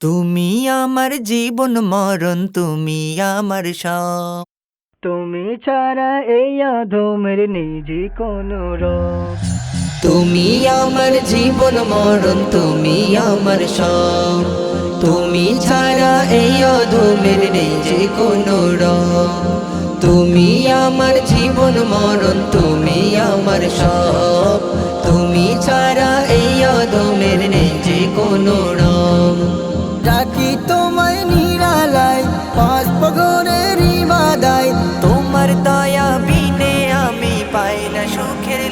তুমি আমার জীবন মরণ, তুমি আমার সব। তুমি ছাড়া এই আধমের নেই যে কোনো রব। তুমি আমার জীবন মরণ, তুমি আমার সব। তুমি ছাড়া এই অধমের নেই যে কোনো রব। তুমি আমার জীবন মরণ, তুমি আমার সব। তুমি ছাড়া এই অধমের নেই যে কোনো রব। ডাকি তোমায় নিরালায় পাঁচ পগরের ইবাদায়। তোমার দয়া বিনে আমি পাই না সুখের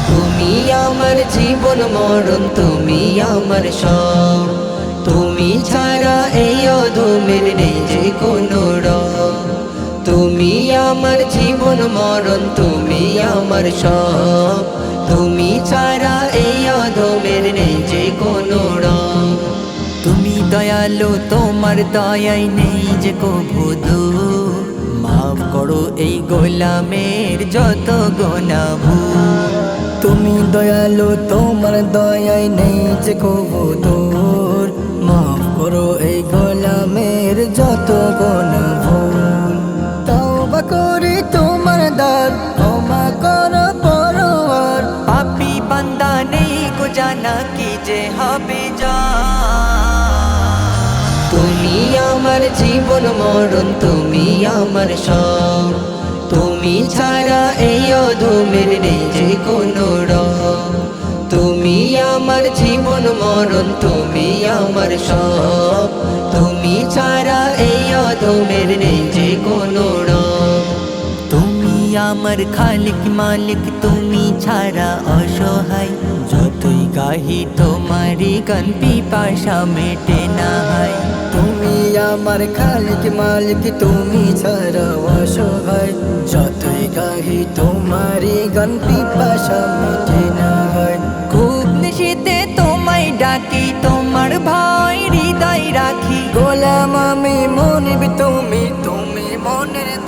তুমি আমার জীবন মরণ, তুমি আমার সব। তুমি ছাড়া এই অধমের নেই যে কোনো রব। তুমি আমার জীবন মরণ, তুমি আমার সব। তুমি ছাড়া এই অধমের নেই যে কোনো রব। তুমি দয়ালু, তোমার দয়াই নেই যে কভু দূর। মাফ করো এই গোলামের যত গুনাহ। তুমি দয়ালু, তোমার দয়ায় নেই যে কবু দূর। মাফ করো এই গোলামের যত গুনাহ ভুল। তওবা করি তোমার দ্বার, ক্ষমা করো পরওয়ার। পাপী বান্দা নেই গো জানা কি যে হবে যা। তুমি আমার জীবন মরণ, তুমি আমার সব। তুমি ছাড়া এই অধমের নেই যে কোনো রব। তুমি আমার জীবন মরণ, তুমি আমার সব। তুমি ছাড়া এই অধমের নেই যে কোনো রব। তুমি আমার খালিক মালিক, তুমি ছাড়া অসহায়। যতই গাহি তোমারি গান, পিপাসা মেটে না হয়। তুমি আমার খালিক মালিক, তুমি ছাড়া অসহায়। যতই গাহি তোমারি গান, পিপাসা মিটে না হয়। খুব নিশীতে তোমায় ডাকি, তোমার ভয় হৃদয় রাখি। গোলাম আমি মনিব তুমি, তুমি মনের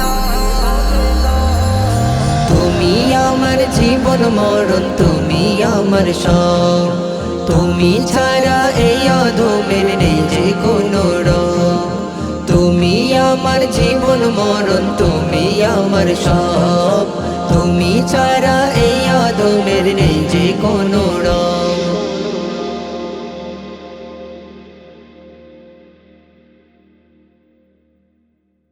তুমি আমার জীবন মরণ, তুমি আমার সব। তুমি ছাড়া এই অধমের নেই যে কোনো রব। তুমি আমার জীবন মরণ, তুমি আমার সব। তুমি ছাড়া এই অধমের নেই যে কোনো